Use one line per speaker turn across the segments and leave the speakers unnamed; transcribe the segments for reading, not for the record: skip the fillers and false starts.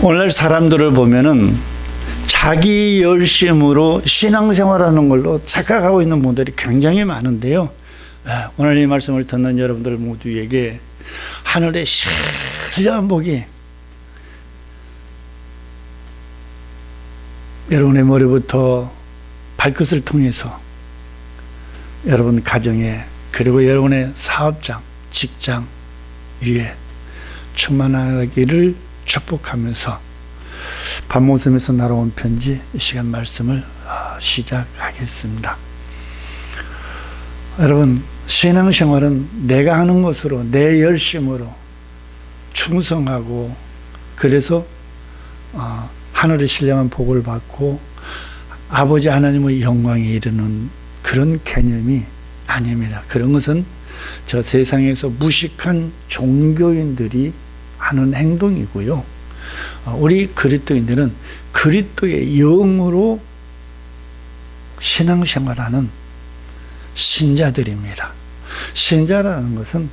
오늘 사람들을 보면은 자기 열심으로 신앙생활하는 걸로 착각하고 있는 분들이 굉장히 많은데요. 오늘 이 말씀을 듣는 여러분들 모두에게 하늘의 시원한 복이 여러분의 머리부터 발끝을 통해서 여러분 가정에 그리고 여러분의 사업장, 직장 위에 충만하기를 축복하면서 밤모섬에서 날아온 편지 이 시간 말씀을 시작하겠습니다. 여러분, 신앙생활은 내가 하는 것으로 내 열심으로 충성하고 그래서 하늘의 신령한 복을 받고 아버지 하나님의 영광에 이르는 그런 개념이 아닙니다. 그런 것은 저 세상에서 무식한 종교인들이 하는 행동이고요. 우리 그리스도인들은 그리스도의 영으로 신앙생활하는 신자들입니다. 신자라는 것은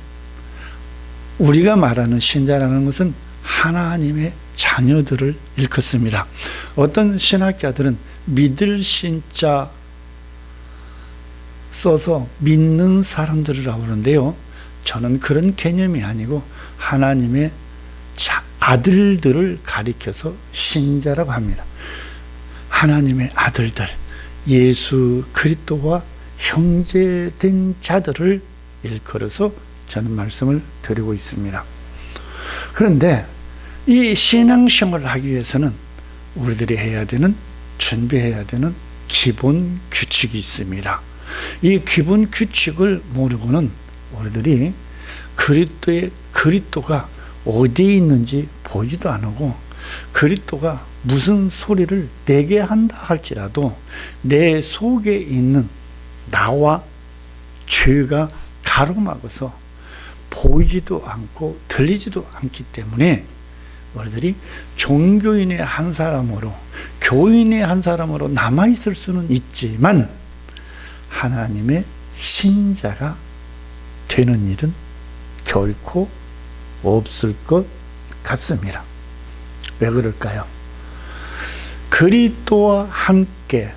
우리가 말하는 신자라는 것은 하나님의 자녀들을 일컫습니다. 어떤 신학자들은 믿을 신자 써서 믿는 사람들이라고 하는데요. 저는 그런 개념이 아니고 하나님의 아들들을 가리켜서 신자라고 합니다. 하나님의 아들들, 예수 그리스도와 형제된 자들을 일컬어서 저는 말씀을 드리고 있습니다. 그런데 이 신앙생활을 하기 위해서는 우리들이 해야 되는, 준비해야 되는 기본 규칙이 있습니다. 이 기본 규칙을 모르고는 우리들이 그리스도가 어디에 있는지 보지도 않고 그리스도가 무슨 소리를 내게 한다 할지라도 내 속에 있는 나와 죄가 가로막아서 보이지도 않고 들리지도 않기 때문에 우리들이 종교인의 한 사람으로, 교인의 한 사람으로 남아있을 수는 있지만 하나님의 신자가 되는 일은 결코 없을 것 같습니다. 왜 그럴까요? 그리스도와 함께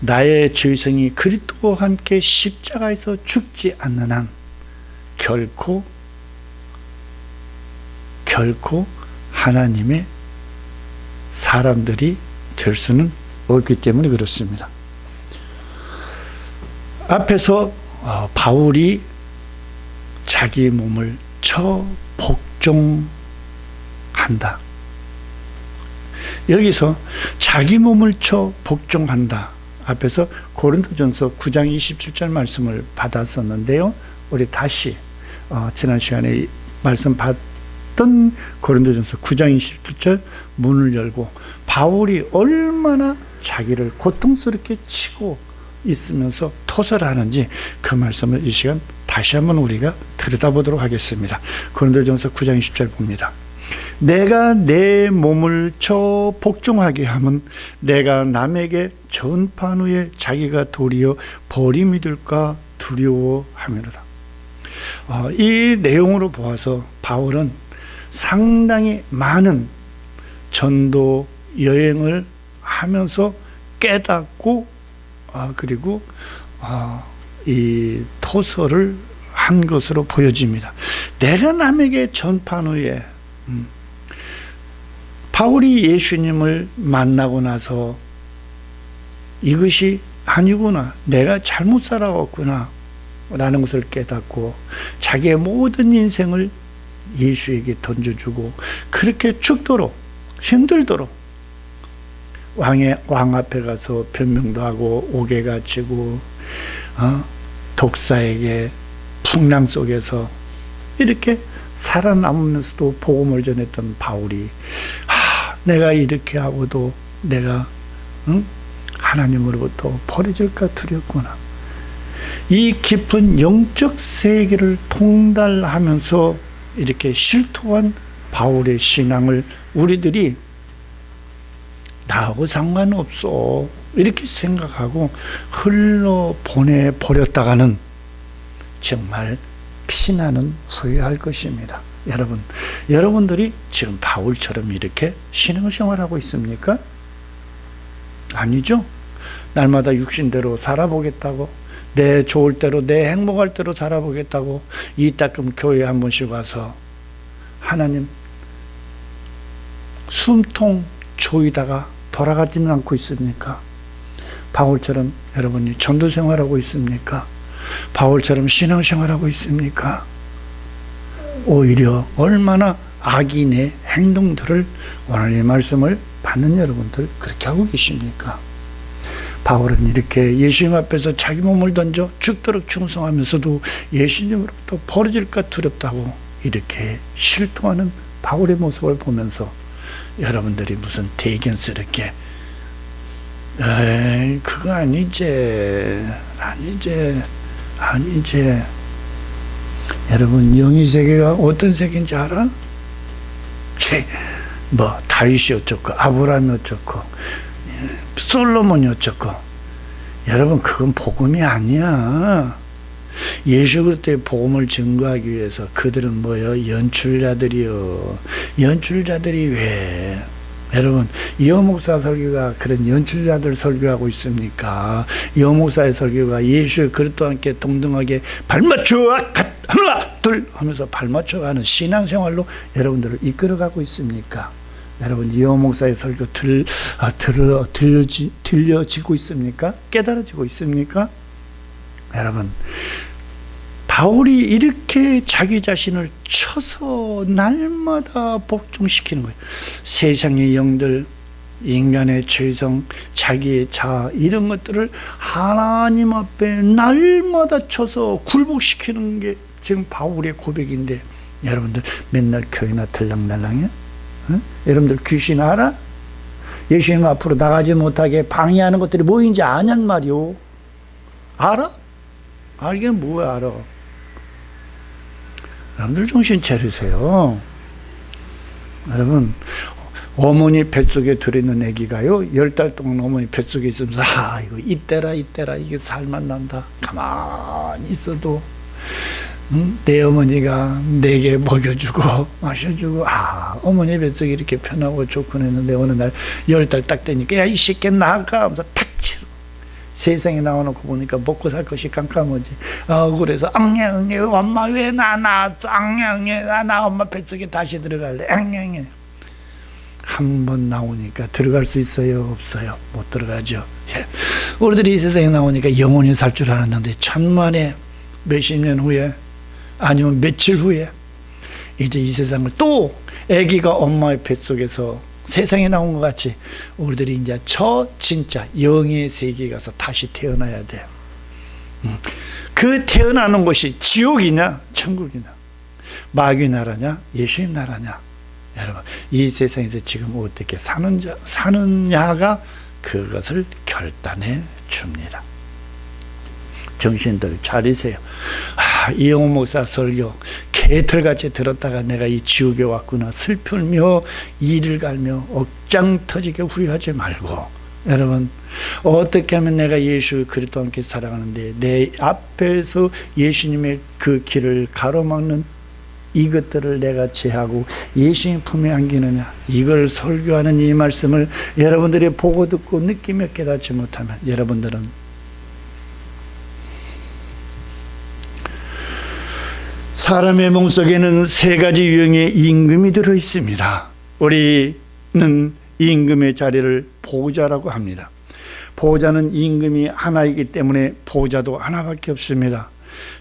나의 죄성이 그리스도와 함께 십자가에서 죽지 않는 한 결코 하나님의 사람들이 될 수는 없기 때문에 그렇습니다. 앞에서 바울이 자기 몸을 쳐 복종한다. 여기서 자기 몸을 쳐 복종한다. 앞에서 고린도전서 9장 27절 말씀을 받았었는데요. 우리 다시 지난 시간에 말씀 받던 고린도전서 9장 27절 문을 열고 바울이 얼마나 자기를 고통스럽게 치고 있으면서 토설하는지 그 말씀을 이 시간 다시 한번 우리가 들여다보도록 하겠습니다. 고린도전서 9장 20절 봅니다. 내가 내 몸을 쳐 복종하게 하면 내가 남에게 전파한 후에 자기가 도리어 버림이 될까 두려워하미로다. 이 내용으로 보아서 바울은 상당히 많은 전도 여행을 하면서 깨닫고 그리고 이 토설을 한 것으로 보여집니다. 내가 남에게 전파한 후에 바울이 예수님을 만나고 나서 이것이 아니구나, 내가 잘못 살아왔구나 라는 것을 깨닫고 자기의 모든 인생을 예수에게 던져주고 그렇게 죽도록 힘들도록 왕 앞에 가서 변명도 하고 옥에 갇히고 독사에게 풍랑 속에서 이렇게 살아남으면서도 복음을 전했던 바울이 내가 이렇게 하고도 내가 하나님으로부터 버려질까 두렵구나. 이 깊은 영적 세계를 통달하면서 이렇게 실토한 바울의 신앙을 우리들이 나하고 상관없어 이렇게 생각하고 흘러보내버렸다가는 정말 피나는 후회할 것입니다. 여러분들이 지금 바울처럼 이렇게 신앙생활하고 있습니까? 아니죠. 날마다 육신대로 살아보겠다고, 내 좋을 대로, 내 행복할 대로 살아보겠다고 이따금 교회에 한 번씩 와서 하나님 숨통 조이다가 돌아가지는 않고 있습니까? 바울처럼 여러분이 전도생활하고 있습니까? 바울처럼 신앙생활하고 있습니까? 오히려 얼마나 악인의 행동들을 오늘 이 말씀을 받는 여러분들 그렇게 하고 계십니까? 바울은 이렇게 예수님 앞에서 자기 몸을 던져 죽도록 충성하면서도 예수님으로부터 벌어질까 두렵다고 이렇게 실토하는 바울의 모습을 보면서 여러분들이 무슨 대견스럽게 그거 아니지. 여러분 영의 세계가 어떤 세계인지 알아? 다윗이 어쩌고 아브라함이 어쩌고 솔로몬이 어쩌고. 여러분 그건 복음이 아니야. 예수 그리스도의 복음을 증거하기 위해서 그들은 뭐예요? 연출자들이요. 연출자들이 왜? 여러분 이호 목사 설교가 그런 연출자들 설교하고 있습니까? 이호 목사의 설교가 예수 그리스도와 함께 동등하게 발맞춰 하나 둘 하면서 발맞춰가는 신앙생활로 여러분들을 이끌어가고 있습니까? 여러분 이호 목사의 설교 들려지고 있습니까? 깨달아지고 있습니까? 여러분 바울이 이렇게 자기 자신을 쳐서 날마다 복종시키는 거예요. 세상의 영들, 인간의 죄성, 자기의 자아 이런 것들을 하나님 앞에 날마다 쳐서 굴복시키는 게 지금 바울의 고백인데 여러분들 맨날 교회나 들락날락해? 응? 여러분들 귀신 알아? 예수님 앞으로 나가지 못하게 방해하는 것들이 뭐인지 아냔 말이오. 알아? 알기는 뭐야 알아. 여러분들 정신 차리세요. 여러분 어머니 뱃속에 들어있는 아기가요 10달 동안 어머니 뱃속에 있으면서 이거 이때라 이게 살만 난다. 가만히 있어도 내 어머니가 내게 먹여주고 마셔주고 어머니 뱃속이 이렇게 편하고 좋군 했는데 어느 날 10달 딱 되니까 야 이 새끼 나가 하면서 탁 치고 세상에 나와놓고 보니까 먹고 살 것이 깜깜하지. 그래서 엉엉해 엄마 왜 나 낳았어 엉엉해 나 엄마 뱃속에 다시 들어갈래 엉엉해. 한 번 나오니까 들어갈 수 있어요 없어요? 못 들어가죠. 우리들이 이 세상에 나오니까 영원히 살 줄 알았는데 천만에 몇십 년 후에 아니면 며칠 후에 이제 이 세상을 또 아기가 엄마의 뱃속에서 세상에 나온 것 같이 우리들이 이제 진짜 영의 세계에 가서 다시 태어나야 돼요. 그 태어나는 곳이 지옥이냐 천국이냐 마귀 나라냐 예수님 나라냐. 여러분 이 세상에서 지금 어떻게 사느냐가 그것을 결단해 줍니다. 정신들 차리세요. 이영호 목사 설교 개털같이 들었다가 내가 이 지옥에 왔구나 슬프며 이를 갈며 억장 터지게 후회하지 말고 여러분 어떻게 하면 내가 예수 그리스도와 함께 살아가는데 내 앞에서 예수님의 그 길을 가로막는 이것들을 내가 제하고 예수님 품에 안기느냐. 이걸 설교하는 이 말씀을 여러분들이 보고 듣고 느끼며 깨닫지 못하면 여러분들은 사람의 몸속에는 세 가지 유형의 임금이 들어 있습니다. 우리는 임금의 자리를 보호자라고 합니다. 보호자는 임금이 하나이기 때문에 보호자도 하나밖에 없습니다.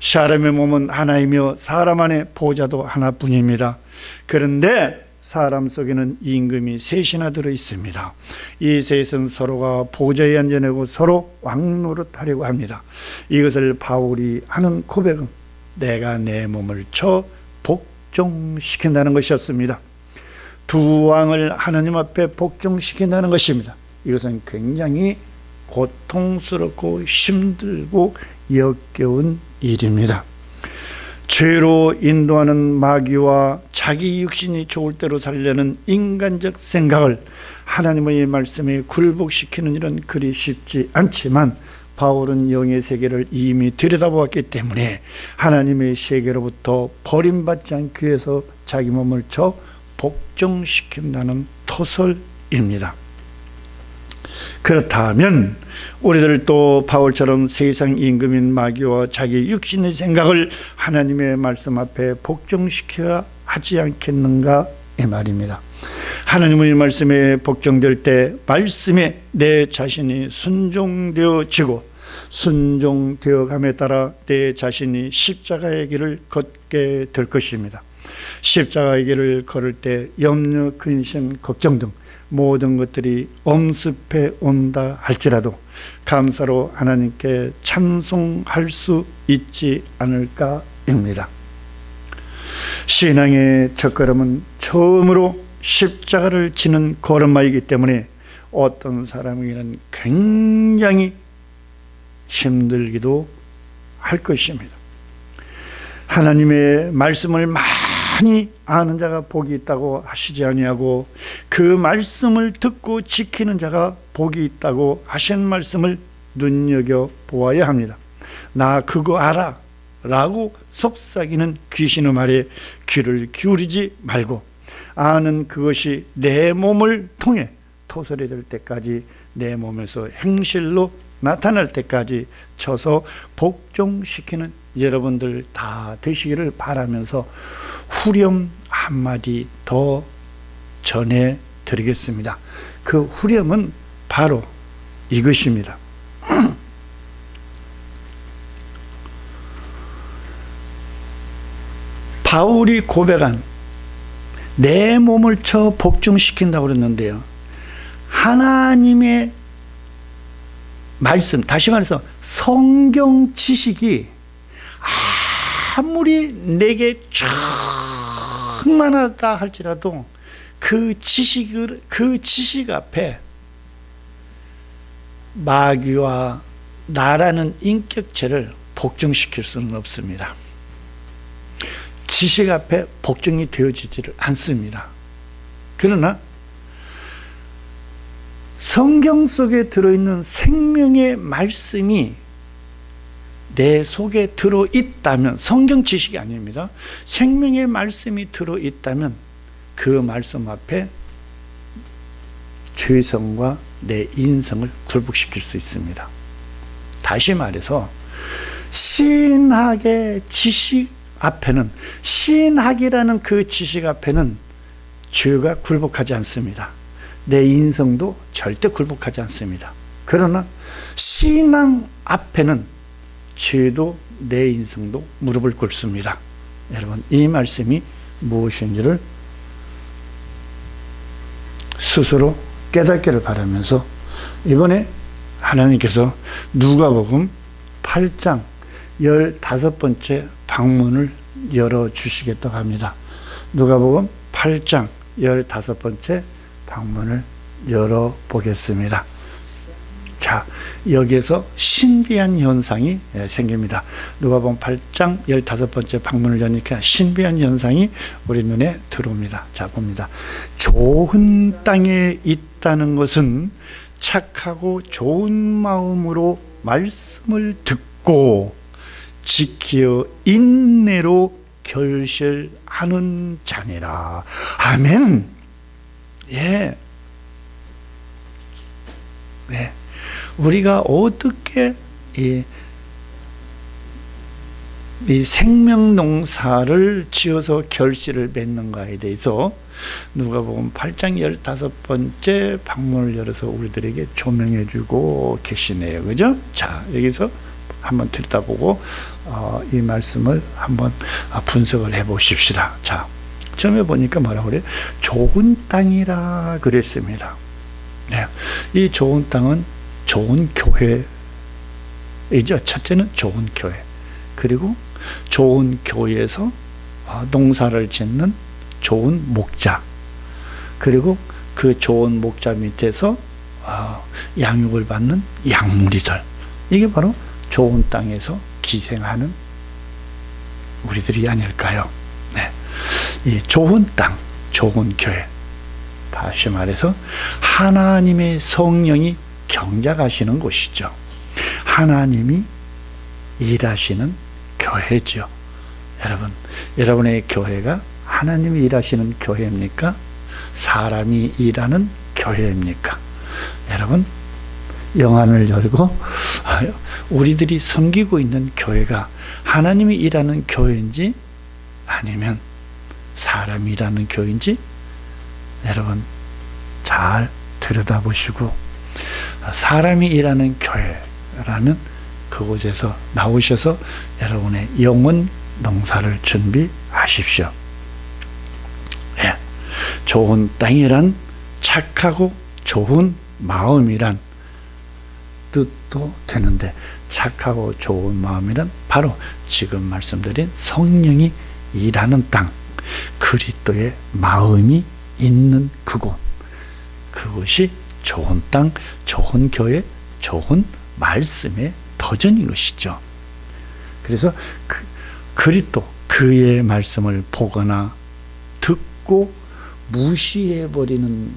사람의 몸은 하나이며 사람 안에 보호자도 하나뿐입니다. 그런데 사람 속에는 임금이 셋이나 들어 있습니다. 이 셋은 서로가 보호자에 앉아내고 서로 왕노릇하려고 합니다. 이것을 바울이 하는 고백은 내가 내 몸을 쳐 복종시킨다는 것이었습니다. 두 왕을 하나님 앞에 복종시킨다는 것입니다. 이것은 굉장히 고통스럽고 힘들고 역겨운 일입니다. 죄로 인도하는 마귀와 자기 육신이 좋을 대로 살려는 인간적 생각을 하나님의 말씀에 굴복시키는 일은 그리 쉽지 않지만 바울은 영의 세계를 이미 들여다보았기 때문에 하나님의 세계로부터 버림받지 않기 위해서 자기 몸을 복종시킨다는 토설입니다. 그렇다면 우리들도 바울처럼 세상 임금인 마귀와 자기 육신의 생각을 하나님의 말씀 앞에 복종시켜야 하지 않겠는가 이 말입니다. 하나님의 말씀에 복종될 때 말씀에 내 자신이 순종되어지고 순종되어감에 따라 내 자신이 십자가의 길을 걷게 될 것입니다. 십자가의 길을 걸을 때 염려, 근심, 걱정 등 모든 것들이 엄습해 온다 할지라도 감사로 하나님께 찬송할 수 있지 않을까입니다. 신앙의 첫걸음은 처음으로 십자가를 지는 걸음마이기 때문에 어떤 사람에게는 굉장히 힘들기도 할 것입니다. 하나님의 말씀을 많이 아는 자가 복이 있다고 하시지 아니하고 그 말씀을 듣고 지키는 자가 복이 있다고 하신 말씀을 눈여겨보아야 합니다. 나 그거 알아 라고 속삭이는 귀신의 말에 귀를 기울이지 말고 아는 그것이 내 몸을 통해 토설이 될 때까지 내 몸에서 행실로 나타날 때까지 쳐서 복종시키는 여러분들 다 되시기를 바라면서 후렴 한마디 더 전해드리겠습니다. 그 후렴은 바로 이것입니다. 바울이 고백한 내 몸을 쳐 복종시킨다고 그랬는데요, 하나님의 말씀, 다시 말해서 성경 지식이 아무리 내게 충만하다 할지라도 그 지식 앞에 마귀와 나라는 인격체를 복종시킬 수는 없습니다. 지식 앞에 복종이 되어지지를 않습니다. 그러나 성경 속에 들어있는 생명의 말씀이 내 속에 들어있다면, 성경 지식이 아닙니다. 생명의 말씀이 들어있다면 그 말씀 앞에 죄성과 내 인성을 굴복시킬 수 있습니다. 다시 말해서 신학의 지식 앞에는, 신학이라는 그 지식 앞에는 죄가 굴복하지 않습니다. 내 인성도 절대 굴복하지 않습니다. 그러나 신앙 앞에는 죄도 내 인성도 무릎을 꿇습니다. 여러분, 이 말씀이 무엇인지를 스스로 깨닫기를 바라면서 이번에 하나님께서 누가복음 8장 15번째 방문을 열어주시겠다고 합니다. 누가복음 8장 15번째 방문을 열어보겠습니다. 자, 여기에서 신비한 현상이 생깁니다. 누가복음 8장 15번째 방문을 여니까 신비한 현상이 우리 눈에 들어옵니다. 자, 봅니다. 좋은 땅에 있다는 것은 착하고 좋은 마음으로 말씀을 듣고 지키어 인내로 결실하는 자니라. 아멘. 예. 네. 우리가 어떻게 이 생명농사를 지어서 결실을 맺는가에 대해서 누가복음 8장 15번째 방문을 열어서 우리들에게 조명해 주고 계시네요. 그죠? 자, 여기서 한번 들여다보고 이 말씀을 한번 분석을 해 보십시다. 자, 처음에 보니까 뭐라고 그래요? 좋은 땅이라 그랬습니다. 네. 이 좋은 땅은 좋은 교회이죠. 첫째는 좋은 교회. 그리고 좋은 교회에서 농사를 짓는 좋은 목자. 그리고 그 좋은 목자 밑에서 양육을 받는 양무리들. 이게 바로 좋은 땅에서 기생하는 우리들이 아닐까요? 네. 이 좋은 땅, 좋은 교회. 다시 말해서 하나님의 성령이 경작하시는 곳이죠. 하나님이 일하시는 교회죠. 여러분, 여러분의 교회가 하나님이 일하시는 교회입니까? 사람이 일하는 교회입니까? 여러분, 영안을 열고 우리들이 섬기고 있는 교회가 하나님이 일하는 교회인지 아니면 사람이 일하는 교회인지 여러분 잘 들여다보시고, 사람이 일하는 교회라면 그곳에서 나오셔서 여러분의 영혼 농사를 준비하십시오. 예. 좋은 땅이란 착하고 좋은 마음이란 뜻도 되는데, 착하고 좋은 마음이란 바로 지금 말씀드린 성령이 일하는 땅, 그리스도의 마음이 있는 그곳, 그것이 좋은 땅, 좋은 교회, 좋은 말씀의 터전인 것이죠. 그래서 그리스도, 그의 말씀을 보거나 듣고 무시해버리는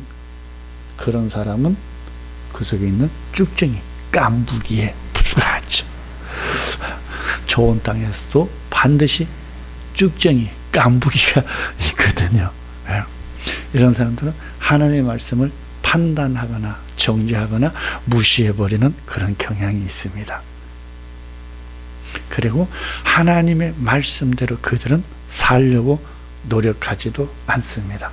그런 사람은 그 속에 있는 쭉정이, 깐부기에 불과하죠. 좋은 땅에서도 반드시 쭉정이, 깐부기가 있거든요. 이런 사람들은 하나님의 말씀을 판단하거나 정죄하거나 무시해버리는 그런 경향이 있습니다. 그리고 하나님의 말씀대로 그들은 살려고 노력하지도 않습니다.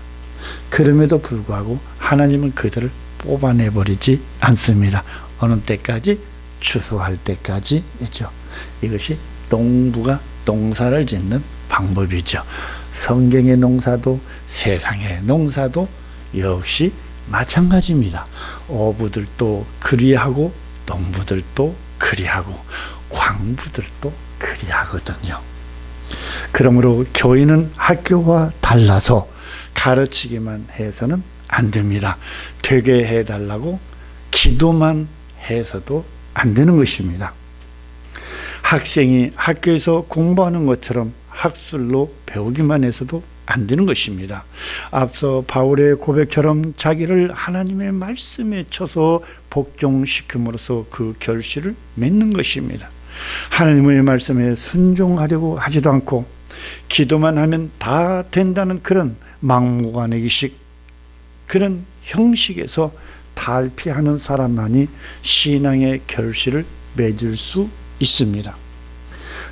그럼에도 불구하고 하나님은 그들을 뽑아내버리지 않습니다. 어느 때까지? 추수할 때까지이죠. 이것이 농부가 농사를 짓는 방법이죠. 성경의 농사도 세상의 농사도 역시 마찬가지입니다. 어부들도 그리하고 농부들도 그리하고 광부들도 그리하거든요. 그러므로 교회는 학교와 달라서 가르치기만 해서는 안 됩니다. 되게 해달라고 기도만 해서도 안 되는 것입니다. 학생이 학교에서 공부하는 것처럼 학술로 배우기만 해서도 안 되는 것입니다. 앞서 바울의 고백처럼 자기를 하나님의 말씀에 쳐서 복종시킴으로써 그 결실을 맺는 것입니다. 하나님의 말씀에 순종하려고 하지도 않고 기도만 하면 다 된다는 그런 막무가내기식, 그런 형식에서 탈피하는 사람만이 신앙의 결실을 맺을 수 있습니다.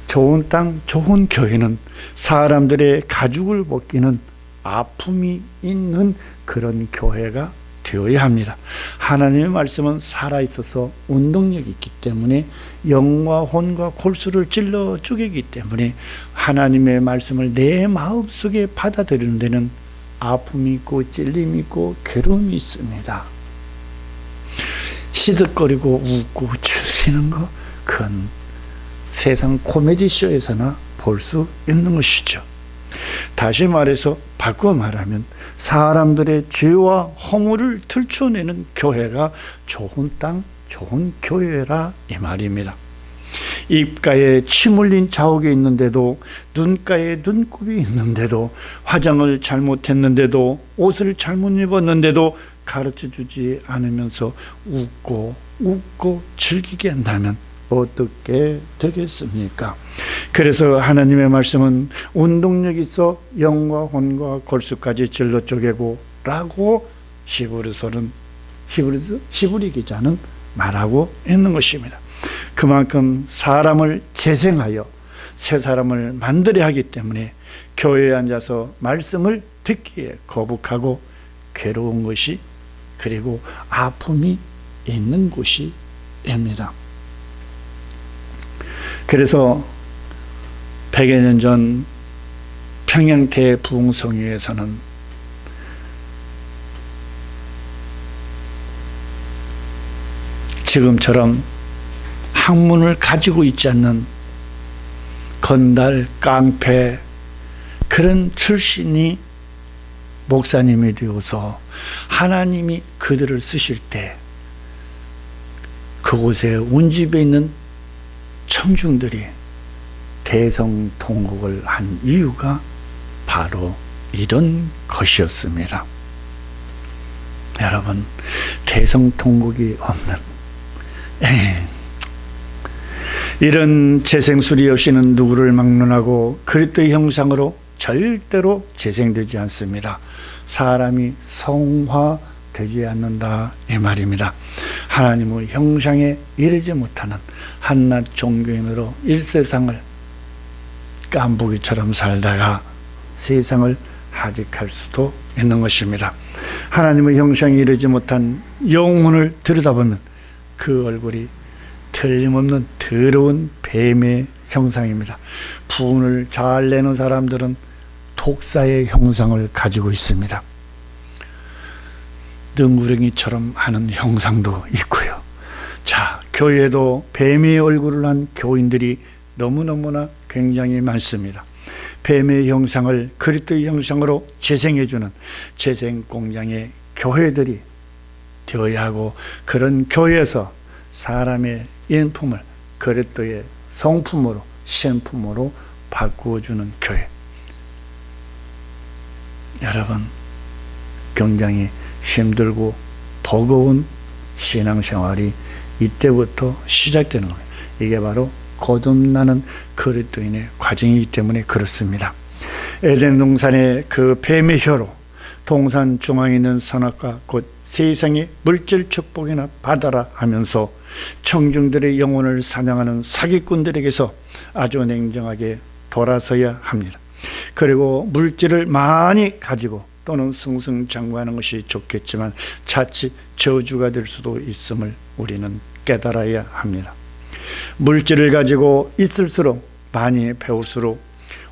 좋은 땅, 좋은 교회는 사람들의 가죽을 벗기는 아픔이 있는 그런 교회가 되어야 합니다. 하나님의 말씀은 살아있어서 운동력이 있기 때문에 영과 혼과 골수를 찔러 쪼개기 때문에 하나님의 말씀을 내 마음속에 받아들이는 데는 아픔이 있고 찔림이 있고 괴로움이 있습니다. 시득거리고 웃고 추시는 거, 그건 세상 코미디 쇼에서나 볼 수 있는 것이죠. 다시 말해서 바꿔 말하면 사람들의 죄와 허물을 들춰내는 교회가 좋은 땅, 좋은 교회라 이 말입니다. 입가에 침 흘린 자국이 있는데도, 눈가에 눈곱이 있는데도, 화장을 잘못했는데도, 옷을 잘못 입었는데도 가르쳐주지 않으면서 웃고 즐기게 한다면 어떻게 되겠습니까? 그래서 하나님의 말씀은 운동력 있어 영과 혼과 골수까지 찔러 쪼개고 라고 히브리 기자는 말하고 있는 것입니다. 그만큼 사람을 재생하여 새 사람을 만들어야 하기 때문에 교회에 앉아서 말씀을 듣기에 거북하고 괴로운 것이, 그리고 아픔이 있는 곳이입니다. 그래서 100여 년 전 평양태 부흥성회에서는 지금처럼 학문을 가지고 있지 않는 건달, 깡패 그런 출신이 목사님이 되어서 하나님이 그들을 쓰실 때 그곳에 운집에 있는 청중들이 대성통곡을 한 이유가 바로 이런 것이었습니다. 여러분, 대성통곡이 없는 이런 재생술이 없이는 누구를 막론하고 그리스도의 형상으로 절대로 재생되지 않습니다. 사람이 성화되지 않는다 이 말입니다. 하나님의 형상에 이르지 못하는 한낱 종교인으로 일세상을 깐부기처럼 살다가 세상을 하직할 수도 있는 것입니다. 하나님의 형상에 이르지 못한 영혼을 들여다보면 그 얼굴이 틀림없는 더러운 뱀의 형상입니다. 분을 잘 내는 사람들은 독사의 형상을 가지고 있습니다. 능구렁이처럼 하는 형상도 있고요. 자, 교회에도 뱀의 얼굴을 한 교인들이 너무너무나 굉장히 많습니다. 뱀의 형상을 그리스도의 형상으로 재생해주는 재생공장의 교회들이 되어야 하고, 그런 교회에서 사람의 인품을 그리스도의 성품으로, 신품으로 바꾸어주는 교회. 여러분, 굉장히 힘들고 버거운 신앙생활이 이때부터 시작되는 거예요. 이게 바로 거듭나는 그리스도인의 과정이기 때문에 그렇습니다. 에덴 동산의 그 뱀의 혀로 동산 중앙에 있는 선악과 곧 세상의 물질 축복이나 받아라 하면서 청중들의 영혼을 사냥하는 사기꾼들에게서 아주 냉정하게 돌아서야 합니다. 그리고 물질을 많이 가지고 또는 승승장구하는 것이 좋겠지만 자칫 저주가 될 수도 있음을 우리는 깨달아야 합니다. 물질을 가지고 있을수록, 많이 배울수록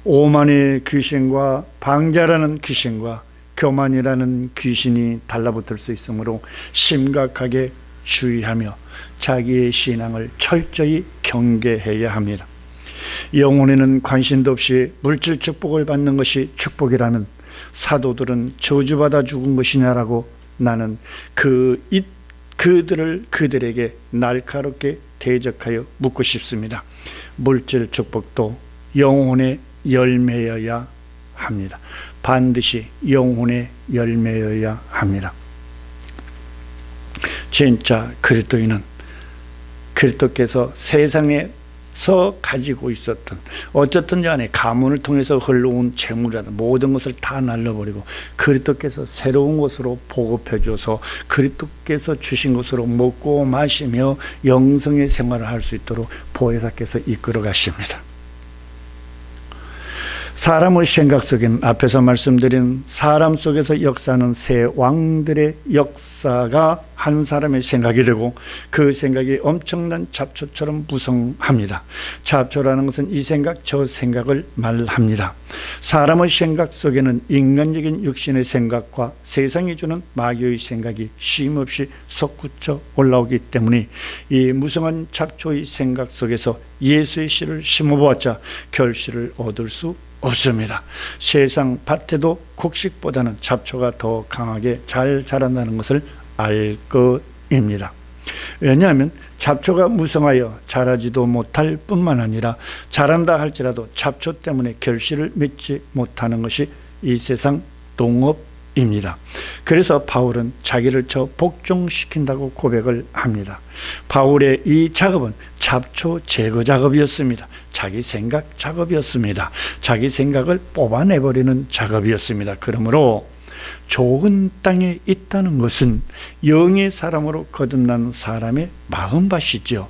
오만의 귀신과 방자라는 귀신과 교만이라는 귀신이 달라붙을 수 있으므로 심각하게 주의하며 자기의 신앙을 철저히 경계해야 합니다. 영혼에는 관심도 없이 물질 축복을 받는 것이 축복이라면 사도들은 저주받아 죽은 것이냐라고 나는 그들에게 날카롭게 대적하여 묻고 싶습니다. 물질 축복도 영혼의 열매여야 합니다. 반드시 영혼의 열매여야 합니다. 진짜 그리스도인은 그리스도께서 세상에서 가지고 있었던 어쨌든 간에 가문을 통해서 흘러온 재물이라든 모든 것을 다 날려버리고 그리스도께서 새로운 것으로 보급해 줘서 그리스도께서 주신 것으로 먹고 마시며 영성의 생활을 할 수 있도록 보혜사께서 이끌어 가십니다. 사람의 생각 속에는 앞에서 말씀드린 사람 속에서 역사하는 새 왕들의 역사가 한 사람의 생각이 되고 그 생각이 엄청난 잡초처럼 무성합니다. 잡초라는 것은 이 생각 저 생각을 말합니다. 사람의 생각 속에는 인간적인 육신의 생각과 세상이 주는 마귀의 생각이 쉼없이 솟구쳐 올라오기 때문에 이 무성한 잡초의 생각 속에서 예수의 씨를 심어보았자 결실을 얻을 수 없습니다. 세상 밭에도 곡식보다는 잡초가 더 강하게 잘 자란다는 것을 알 것입니다. 왜냐하면 잡초가 무성하여 자라지도 못할 뿐만 아니라 자란다 할지라도 잡초 때문에 결실을 맺지 못하는 것이 이 세상 농업입니다. 그래서 바울은 자기를 저 복종시킨다고 고백을 합니다. 바울의 이 작업은 잡초 제거 작업이었습니다. 자기 생각 작업이었습니다. 자기 생각을 뽑아내버리는 작업이었습니다. 그러므로 좋은 땅에 있다는 것은 영의 사람으로 거듭난 사람의 마음밭이죠.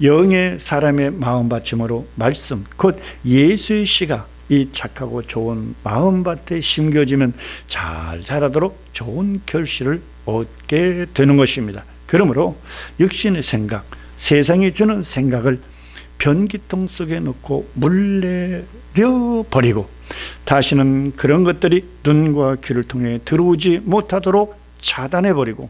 영의 사람의 마음밭이므로 말씀 곧 예수의 씨가 이 착하고 좋은 마음밭에 심겨지면 잘 자라도록 좋은 결실을 얻게 되는 것입니다. 그러므로 육신의 생각, 세상이 주는 생각을 변기통 속에 넣고 물내려 버리고 다시는 그런 것들이 눈과 귀를 통해 들어오지 못하도록 차단해 버리고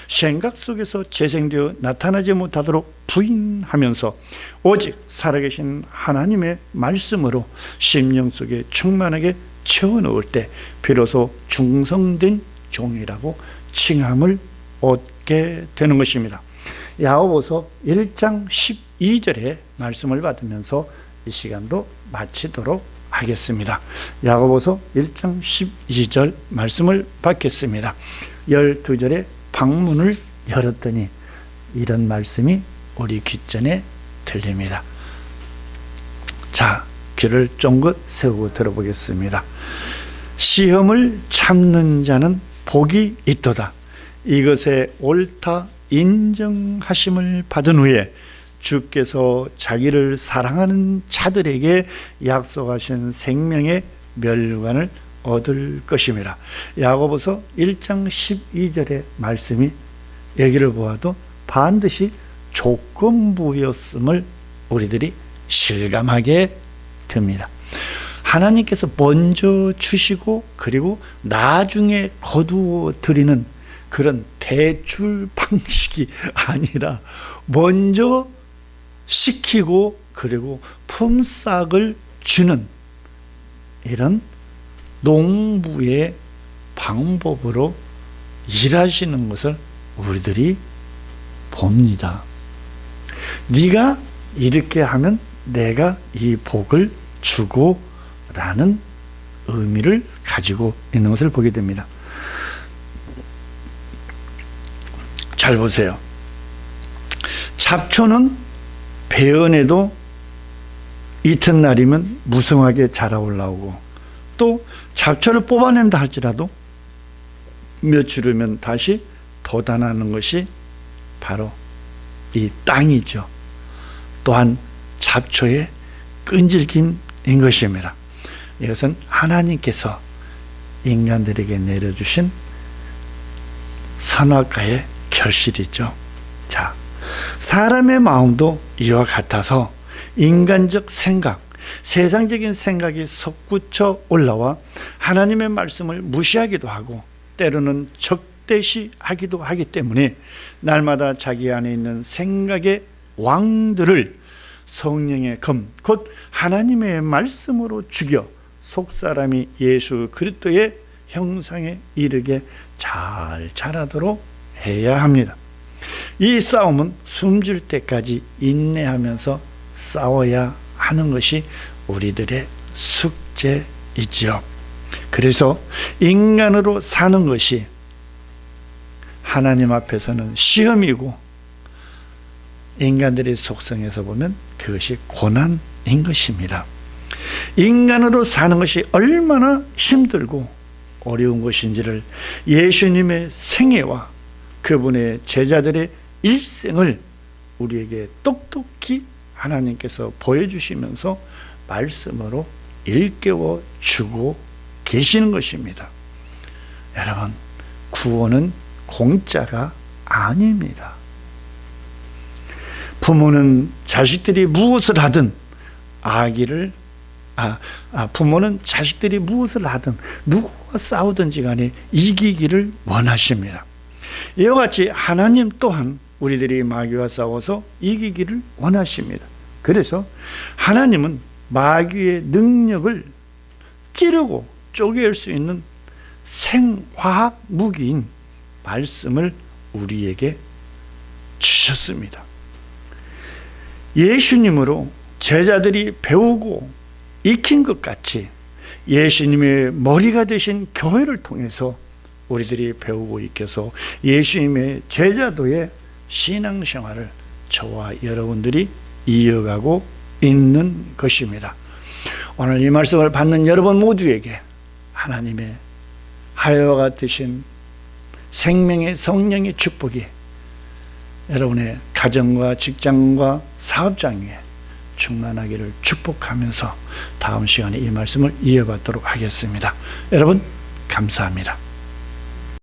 생각 속에서 재생되어 나타나지 못하도록 부인하면서 오직 살아계신 하나님의 말씀으로 심령 속에 충만하게 채워넣을 때 비로소 중성된 종이라고 칭함을 얻게 되는 것입니다. 야고보서 1장 12절의 말씀을 받으면서 이 시간도 마치도록 하겠습니다. 야고보서 1장 12절 말씀을 받겠습니다. 12절의 방문을 열었더니 이런 말씀이 우리 귓전에 들립니다. 자, 귀를 쫑긋 세우고 들어보겠습니다. 시험을 참는 자는 복이 있도다. 이것에 옳다 인정하심을 받은 후에 주께서 자기를 사랑하는 자들에게 약속하신 생명의 멸관을 얻을 것임이라. 야고보서 1장 12절의 말씀이 여기를 보아도 반드시 조건부였음을 우리들이 실감하게 됩니다. 하나님께서 먼저 주시고 그리고 나중에 거두어 드리는 그런 대출 방식이 아니라 먼저 시키고 그리고 품삯을 주는 이런 농부의 방법으로 일하시는 것을 우리들이 봅니다. 네가 이렇게 하면 내가 이 복을 주고 라는 의미를 가지고 있는 것을 보게 됩니다. 잘 보세요. 잡초는 배연에도 이튿날이면 무성하게 자라 올라오고 또 잡초를 뽑아낸다 할지라도 며칠 후면 다시 돋아나는 것이 바로 이 땅이죠. 또한 잡초의 끈질김인 것입니다. 이것은 하나님께서 인간들에게 내려주신 선악과의 결실이죠. 자, 사람의 마음도 이와 같아서 인간적 생각, 세상적인 생각이 솟구쳐 올라와 하나님의 말씀을 무시하기도 하고 때로는 적대시하기도 하기 때문에 날마다 자기 안에 있는 생각의 왕들을 성령의 검, 곧 하나님의 말씀으로 죽여 속사람이 예수 그리스도의 형상에 이르게 잘 자라도록 해야 합니다. 이 싸움은 숨질 때까지 인내하면서 싸워야 하는 것이 우리들의 숙제이죠. 그래서 인간으로 사는 것이 하나님 앞에서는 시험이고 인간들의 속성에서 보면 그것이 고난인 것입니다. 인간으로 사는 것이 얼마나 힘들고 어려운 것인지를 예수님의 생애와 그분의 제자들의 일생을 우리에게 똑똑히 하나님께서 보여주시면서 말씀으로 일깨워 주고 계시는 것입니다. 여러분, 구원은 공짜가 아닙니다. 부모는 자식들이 무엇을 하든 부모는 자식들이 무엇을 하든 누구와 싸우든지 간에 이기기를 원하십니다. 이와 같이 하나님 또한 우리들이 마귀와 싸워서 이기기를 원하십니다. 그래서 하나님은 마귀의 능력을 찌르고 쪼갤 수 있는 생화학 무기인 말씀을 우리에게 주셨습니다. 예수님으로 제자들이 배우고 익힌 것 같이 예수님의 머리가 되신 교회를 통해서 우리들이 배우고 익혀서 예수님의 제자도의 신앙생활을 저와 여러분들이 이어가고 있는 것입니다. 오늘 이 말씀을 받는 여러분 모두에게 하나님의 하여와 같으신 생명의 성령의 축복이 여러분의 가정과 직장과 사업장 위에 충만하기를 축복하면서 다음 시간에 이 말씀을 이어받도록 하겠습니다. 여러분 감사합니다.